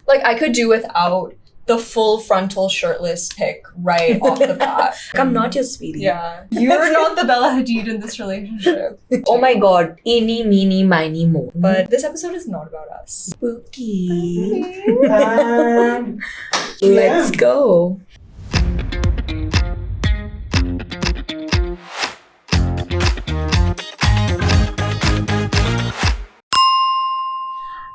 Like, I could do without the full frontal shirtless pic right off the bat. I'm not your sweetie. Yeah. You're not the Bella Hadid in this relationship. Oh my god. Eeny, meeny, miny, mo. But this episode is not about us. Spooky. Let's go.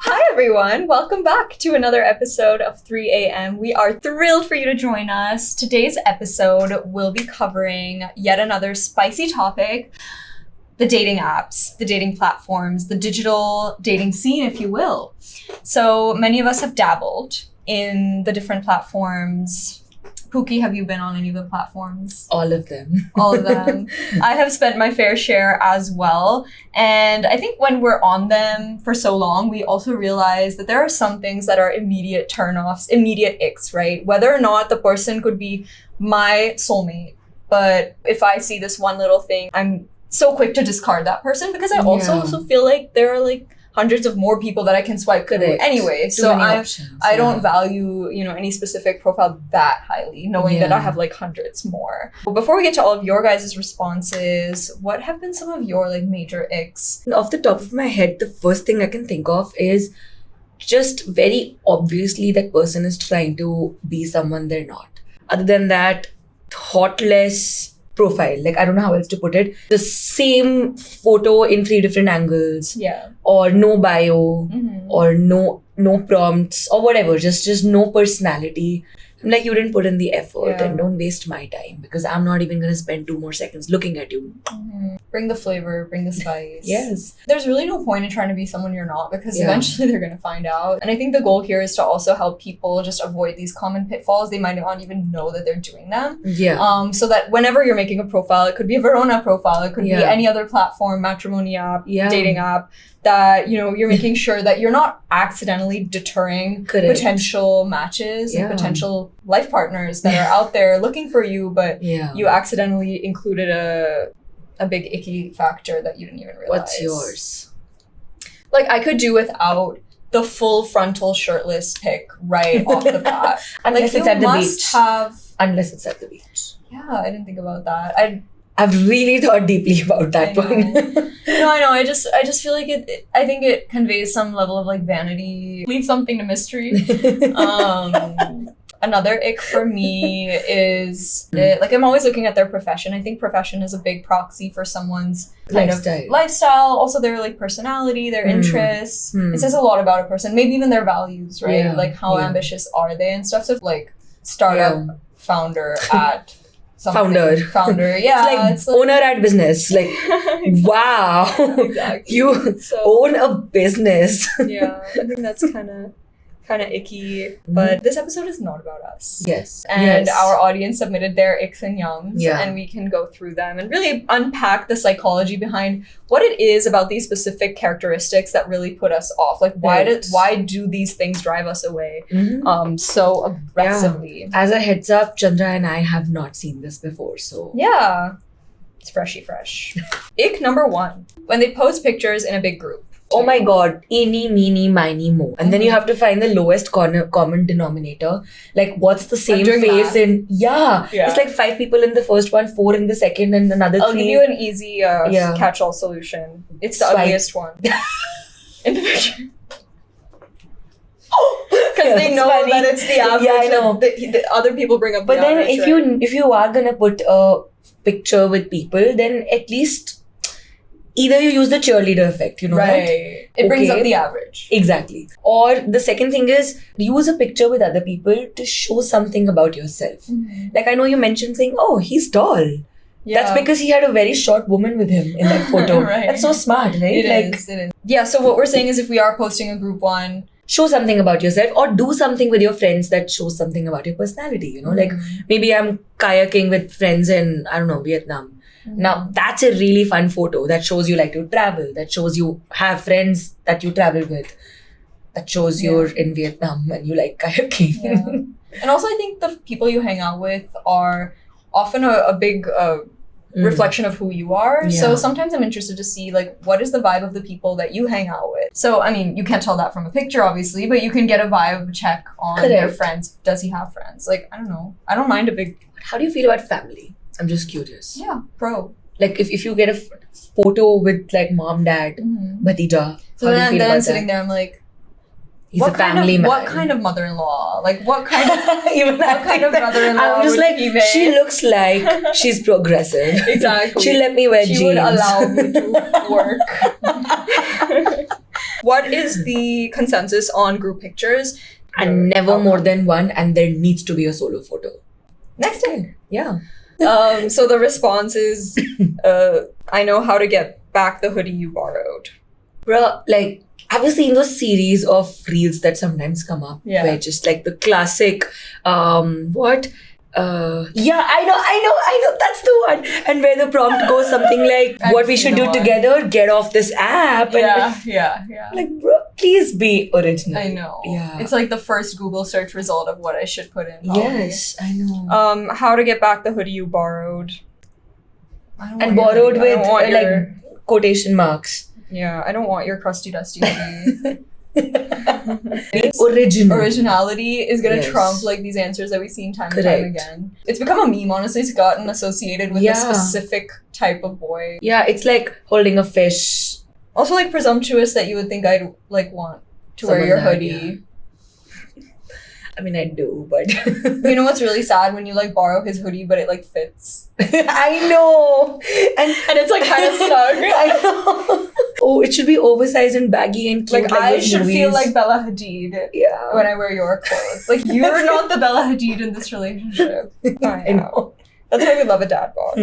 Hi everyone, welcome back to another episode of 3 a.m. We are thrilled for you to join us. Today's episode will be covering yet another spicy topic, the dating apps, the dating platforms, the digital dating scene, if you will. So many of us have dabbled in the different platforms. Pookie, have you been on any of the platforms? All of them. All of them. I have spent my fair share as well. And I think when we're on them for so long, we also realize that there are some things that are immediate turnoffs, immediate icks, right? Whether or not the person could be my soulmate. But if I see this one little thing, I'm so quick to discard that person because I also feel like there are like hundreds of more people that I can swipe through anyway. So I don't value, any specific profile that highly, knowing that I have like hundreds more. But before we get to all of your guys' responses, what have been some of your like major icks? Off the top of my head, the first thing I can think of is just very obviously that person is trying to be someone they're not. Other than that, thoughtless profile. Like, I don't know how else to put it. The same photo in 3 different angles. Yeah. Or no bio. Or no prompts or whatever. Just no personality. I'm like, you didn't put in the effort and don't waste my time because I'm not even going to spend 2 more seconds looking at you. Bring the flavor, bring the spice. Yes. There's really no point in trying to be someone you're not because eventually they're going to find out. And I think the goal here is to also help people just avoid these common pitfalls. They might not even know that they're doing them. Yeah. So that whenever you're making a profile, it could be a Verona profile, it could be any other platform, matrimony app, dating app, that, you're making sure that you're not accidentally deterring potential matches and potential life partners that are out there looking for you, but you accidentally included a big icky factor that you didn't even realize. What's yours? Like, I could do without the full frontal shirtless pic right off the bat. Unless it's at the beach. Unless it's at the beach. Yeah, I didn't think about that. I've really thought deeply about that one. No, I know. I just feel like I think it conveys some level of like vanity. Leave something to mystery. Another ick for me is like I'm always looking at their profession. I think profession is a big proxy for someone's kind of lifestyle. Also their like personality, their interests. It says a lot about a person. Maybe even their values, right? Yeah. Like how ambitious are they and stuff. So like startup founder at something. Founder, yeah. It's like owner at business. Like, wow. Exactly. You own a business. Yeah, I think that's kind of icky. But this episode is not about us. Yes. And our audience submitted their icks and yums. Yeah. And we can go through them and really unpack the psychology behind what it is about these specific characteristics that really put us off. Like, why do these things drive us away so aggressively? As a heads up, Chandra and I have not seen this before, so yeah, it's freshy fresh. Ick number 1: when they post pictures in a big group. Oh my god, eeny, meeny, miny, mo. And then you have to find the lowest common denominator. Like, what's the same face in... Yeah. It's like 5 people in the first one, 4 in the second, and another 3. I'll give you an easy catch-all solution. It's the ugliest one. In the picture. Because they know that it's the average. Yeah, I know. The other people bring up the average. But then if you are going to put a picture with people, then at least... either you use the cheerleader effect, right? It brings up the average. Exactly. Or the second thing is, use a picture with other people to show something about yourself. Like, I know you mentioned saying, oh, he's tall. Yeah. That's because he had a very short woman with him in that photo. Right. That's so smart, right? It is. Yeah, so what we're saying is if we are posting a group one, show something about yourself or do something with your friends that shows something about your personality, Like, maybe I'm kayaking with friends in, I don't know, Vietnam. Now, that's a really fun photo that shows you like to travel, that shows you have friends that you travel with, that shows you're in Vietnam and you like kayaking. And also, I think the people you hang out with are often a big reflection of who you are. Yeah. So sometimes I'm interested to see like what is the vibe of the people that you hang out with. So I mean, you can't tell that from a picture obviously, but you can get a vibe check on their friends. Does he have friends? Like, I don't know. I don't mind a big... How do you feel about family? I'm just curious. Yeah, pro. Like if you get a photo with like mom, dad, bhatija, So how do you then feel I'm about sitting that? there, I'm like, He's a family man. what kind of mother-in-law? Like, what kind of... Even what kind of brother-in-law I'm just would like, be there? she looks like she's progressive. Exactly. She'll let me wear jeans. She would allow me to work. What is the consensus on group pictures? And never more than one, and there needs to be a solo photo. Next day. Yeah. So the response is, I know how to get back the hoodie you borrowed. Bruh, like, have you seen those series of reels that sometimes come up? Yeah. Where just like the classic, yeah, I know, that's the one. And where the prompt goes something like, what we should do together, get off this app. And Yeah. like, bro, please be original. I know. Yeah. It's like the first Google search result of what I should put in. Probably. Yes, I know. How to get back the hoodie you borrowed. And borrowed with like quotation marks. Yeah, I don't want your crusty dusty hoodie. Originality is gonna trump like these answers that we've seen time and time again. It's become a meme, honestly. It's gotten associated with a specific type of boy. Yeah, it's like holding a fish. Also like presumptuous that you would think I'd like want to wear your hoodie. I mean, I do, but... You know what's really sad? When you like borrow his hoodie, but it like fits. I know! And it's like kind of snug. I know! Oh, it should be oversized and baggy and cute. Like I should feel like Bella Hadid when I wear your clothes. Like you're not the Bella Hadid in this relationship. I know. That's why we love a dad bod.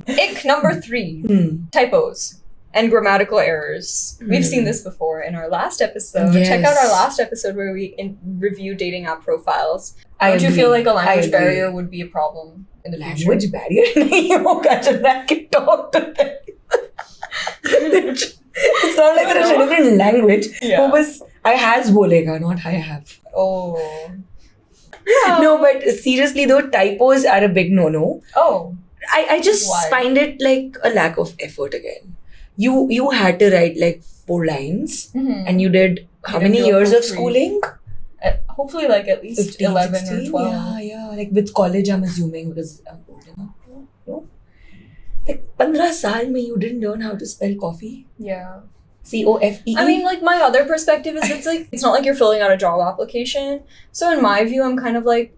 Ick number 3. Typos and grammatical errors. We've seen this before in our last episode. Yes. Check out our last episode where we review dating app profiles. Don't you agree. feel like a language barrier would be a problem in the future? Language barrier? Nahi hoga, Chandra, I can talk to them. It's not like there's a different language. Yeah. Bas, I has bolega, not I have. Oh. No, but seriously though, typos are a big no-no. Oh. I just find it like a lack of effort again. You had to write like 4 lines and you did how many years of schooling? Hopefully like at least 15, 11 16? or 12. Yeah. Like with college, I'm assuming because I'm old enough. No? Like 15 saal mein you didn't learn how to spell coffee? Yeah. COFEE? I mean, like, my other perspective is it's like, it's not like you're filling out a job application. So in my view, I'm kind of like,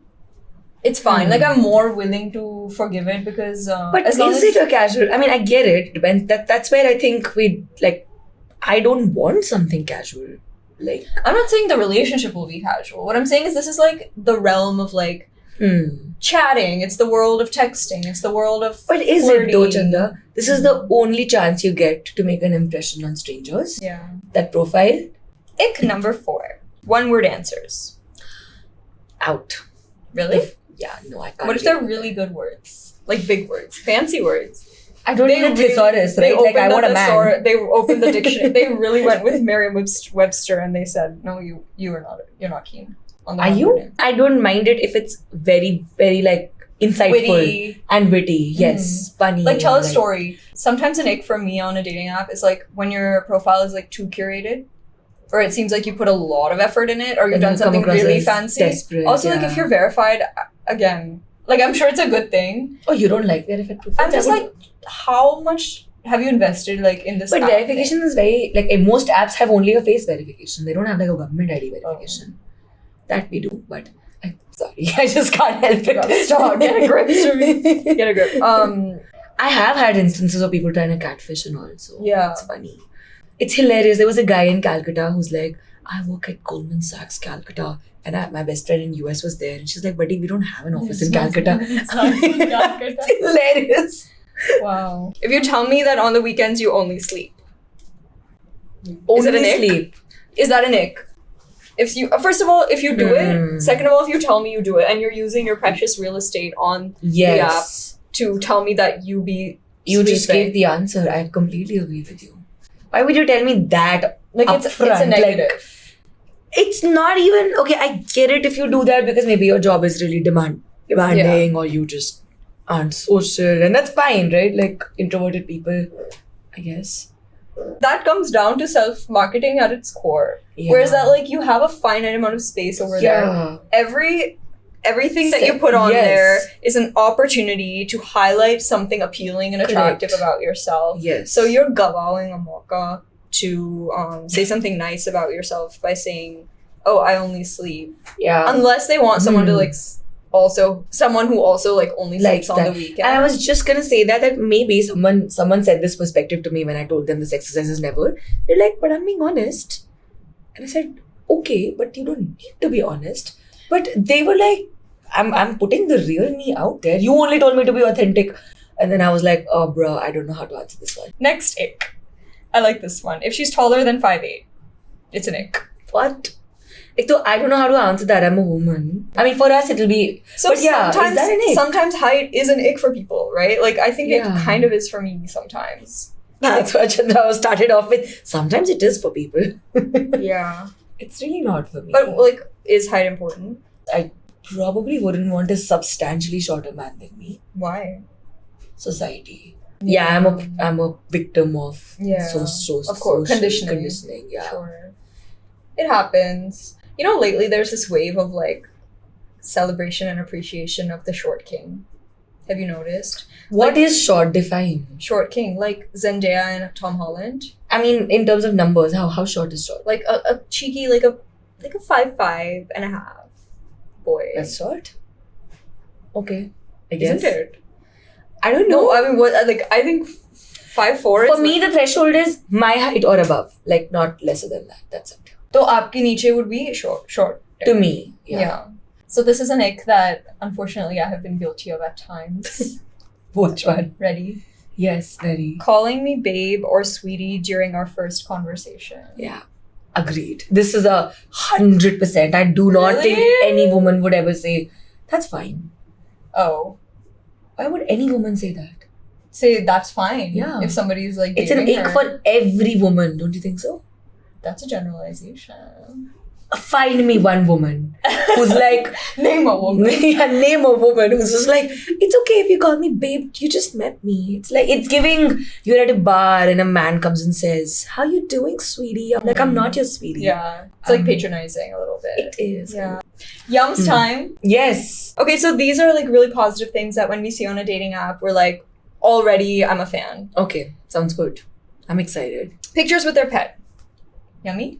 it's fine. Like, I'm more willing to forgive it because... but is it a casual? I mean, I get it. Depends. That's where I think I don't want something casual. Like, I'm not saying the relationship will be casual. What I'm saying is this is like the realm of like chatting. It's the world of texting. It's the world of But is flirting. it though, Chanda? This is the only chance you get to make an impression on strangers. Yeah. That profile. Ick number 4. 1-word answers. Out. Really? No, I can't. What if they're really good words? Like big words, fancy words. I don't need a thesaurus, right? Like I want a man. They opened the dictionary. They really went with Merriam-Webster and they said, no, you're not keen on the Are you? word. I don't mind it if it's very, very like insightful Witty. and witty. Yes, funny. Like tell a story. Sometimes an ick for me on a dating app is like when your profile is like too curated. Or it seems like you put a lot of effort in it, or you've done something really fancy. Desperate, also, like if you're verified, again, like I'm sure it's a good thing. Oh, you don't like verified profiles? I'm just like, how much have you invested like in this? But app verification is very like most apps have only a face verification. They don't have like a government ID verification. That we do, but I'm sorry, I just can't help it. Stop. Get a grip, Shubhi. Get a grip. I have had instances of people trying to catfish and all, so Yeah. it's funny. It's hilarious. There was a guy in Calcutta who's like, I work at Goldman Sachs, Calcutta. And my best friend in US was there. And she's like, buddy, we don't have an office in Calcutta. It's hilarious. Wow. If you tell me that on the weekends you only sleep. Only is it an ick? sleep. Is that an ick? If you first of all, if you do it. Second of all, if you tell me you do it and you're using your precious real estate on the app to tell me that you just gave the answer. I completely agree with you. Why would you tell me that? Like it's a negative. Like, it's not even okay. I get it if you do that because maybe your job is really demanding or you just aren't social, and that's fine, right? Like introverted people, I guess. That comes down to self-marketing at its core. Yeah. Whereas that, like, you have a finite amount of space over there. Everything that you put on there is an opportunity to highlight something appealing and attractive about yourself. Yes. So you're gavawing a mauka to say something nice about yourself by saying, oh, I only sleep. Yeah. Unless they want someone to, like, someone who also, like, only sleeps on the weekend. And I was just gonna say that maybe someone said this perspective to me when I told them this exercise is never. They're like, but I'm being honest. And I said, okay, but you don't need to be honest. But they were like, I'm putting the real me out there. You only told me to be authentic. And then I was like, oh, bro, I don't know how to answer this one. Next ick. I like this one. If she's taller than 5'8", it's an ick. What? I don't know how to answer that. I'm a woman. I mean, for us, it'll be... So but yeah, sometimes, is that an ick? Sometimes height is an ick for people, right? Like, I think it kind of is for me sometimes. That's what Chandra started off with. Sometimes it is for people. Yeah. It's really not for me. But, like, is height important? I probably wouldn't want a substantially shorter man than me. Why? Society. Yeah, I'm a victim of of course, conditioning. Yeah. Sure. It happens. You know, lately there's this wave of, like, celebration and appreciation of the short king. Have you noticed? What is short? Define. Short king, like Zendaya and Tom Holland. I mean, in terms of numbers, how short is short? Like a cheeky, like a 5'5.5" boy. That's short? Okay. I guess. Isn't it? I don't know. No, I mean, I think 5'4" For me, the threshold is my height or above. Like, not lesser than that. That's it. So, aapke niche would be short. To me, yeah. So, this is an ick that, unfortunately, I have been guilty of at times. Which one? Ready? Yes, very. Calling me babe or sweetie during our first conversation. Yeah. Agreed. This is 100%. I do not think any woman would ever say, that's fine. Oh. Why would any woman say that? Say that's fine. Yeah. If somebody's like, it's an ick for every woman, don't you think so? That's a generalization. Find me one woman who's like... Name a woman. Name a woman who's just like, it's okay if you call me babe, you just met me. It's like, it's giving, you're at a bar and a man comes and says, how you doing, sweetie? I'm like, I'm not your sweetie. Yeah. It's like patronizing a little bit. It is. Yeah. Yum's time. Yes. Okay, so these are like really positive things that when we see on a dating app, we're like, already I'm a fan. Okay, sounds good. I'm excited. Pictures with their pet. Yummy?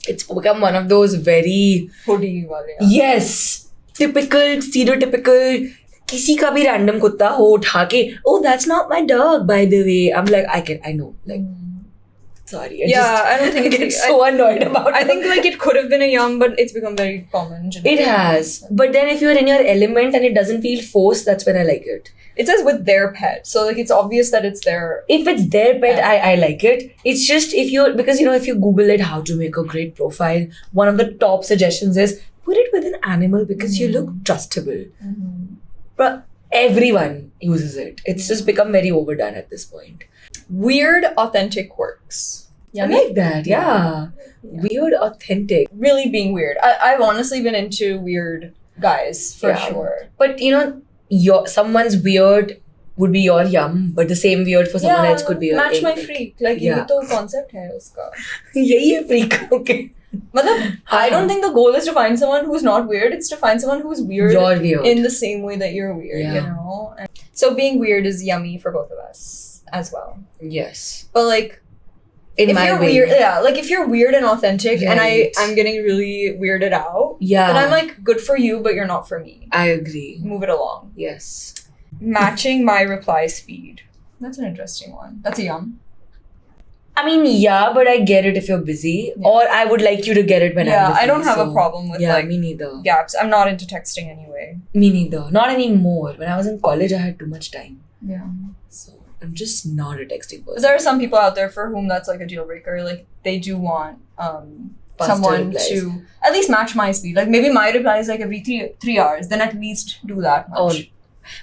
It's become one of those very... Hoodie wale. Yes. Typical, stereotypical, किसी का भी random कुत्ता हो उठा के, oh, that's not my dog, by the way. I'm like, I know. Like, sorry. I don't think I get so annoyed about it. I think like it could have been a yum, but it's become very common. It has. But then if you're in your element and it doesn't feel forced, that's when I like it. It says with their pet. So like it's obvious that it's their... If it's their pet, I like it. It's just if you Google it, how to make a great profile, one of the top suggestions is put it with an animal because you look trustable. Mm-hmm. But everyone uses it. It's just become very overdone at this point. Weird, authentic quirks. Yummy? I like that, yeah. Weird, authentic. Really being weird. I've honestly been into weird guys, for sure. But, someone's weird would be your yum, but the same weird for someone else could be your match my freak. Like, ये तो concept है उसका. यही है freak, okay. I don't think the goal is to find someone who's not weird. It's to find someone who's weird. You're weird. In the same way that you're weird, you know? And so being weird is yummy for both of us as well. Yes. But like, if you're weird, like if you're weird and authentic and I'm getting really weirded out, then I'm like, good for you, but you're not for me. I agree. Move it along. Yes. Matching my reply speed. That's an interesting one. That's a yum. I mean, but I get it if you're busy. Yeah. Or I would like you to get it when I'm busy. I don't have a problem with me neither. Gaps. I'm not into texting anyway. Me neither. Not anymore. When I was in college, I had too much time. Yeah. So I'm just not a texting person. There are some people out there for whom that's like a deal breaker. Like they do want someone to at least match my speed. Like maybe my reply is like every 3 hours. Then at least do that much. Oh.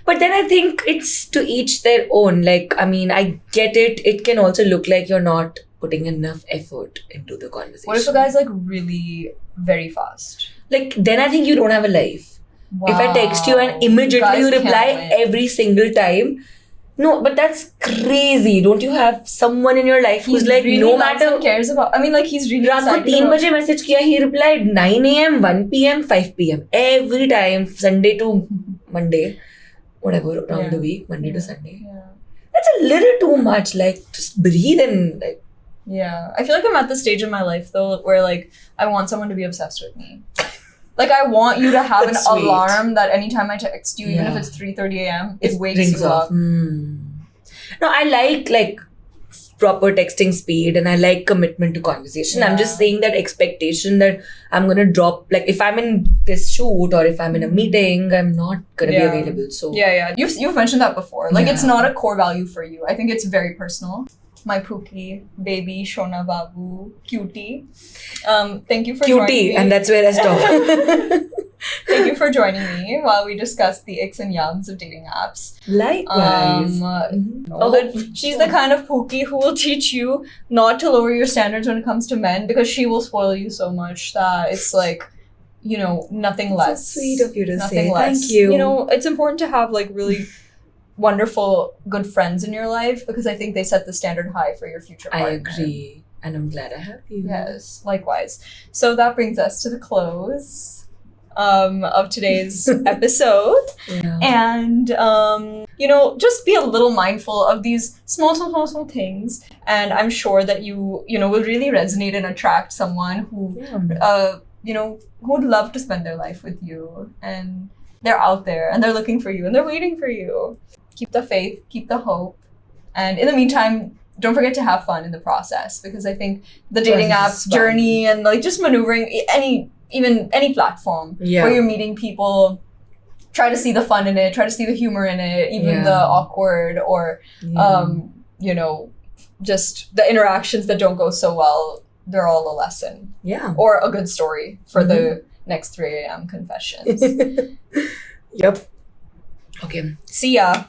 But then I think it's to each their own. Like, I mean, I get it. It can also look like you're not putting enough effort into the conversation. What if a guy's like really very fast? Like, then I think you don't have a life. If I text you and immediately you reply every single time. No, but that's crazy. Don't you have someone in your life who's like, really no matter... cares about... I mean, like, he's really रात को excited 3 about... बजे message किया, he replied 9 a.m, 1 p.m, 5 p.m. Every time, Sunday to Monday, whatever, around the week, Monday to Sunday. Yeah. That's a little too much. Like, just breathe and... like. Yeah. I feel like I'm at the stage in my life, though, where, like, I want someone to be obsessed with me. Like, I want you to have an alarm that anytime I text you, even if it's 3:30 a.m, it wakes you up. No, I like proper texting speed and I like commitment to conversation. I'm just saying that expectation that I'm going to drop, like, if I'm in this shoot or if I'm in a meeting, I'm not going to be available. So yeah. You've mentioned that before. Like, it's not a core value for you. I think it's very personal. My Pookie, baby, Shona Babu, cutie. Thank you for joining me. And that's where I stop. Thank you for joining me while we discuss the icks and yums of dating apps. Likewise. She's the kind of Pookie who will teach you not to lower your standards when it comes to men, because she will spoil you so much that it's like, you know, nothing less. So sweet of you to nothing say. Less. Thank you. You know, it's important to have like really wonderful, good friends in your life, because I think they set the standard high for your future partner. I agree. And I'm glad I have you. Yes, likewise. So that brings us to the close of today's episode. Yeah. And, you know, just be a little mindful of these small things. And I'm sure that you know, will really resonate and attract someone who, you know, who would love to spend their life with you. And they're out there and they're looking for you and they're waiting for you. Keep the faith, keep the hope. And in the meantime, don't forget to have fun in the process, because I think the dating app journey and like just maneuvering any platform where you're meeting people, try to see the fun in it, try to see the humor in it, even the awkward or, you know, just the interactions that don't go so well. They're all a lesson. Yeah. Or a good story for the next 3 a.m. confessions. Yep. Okay. See ya.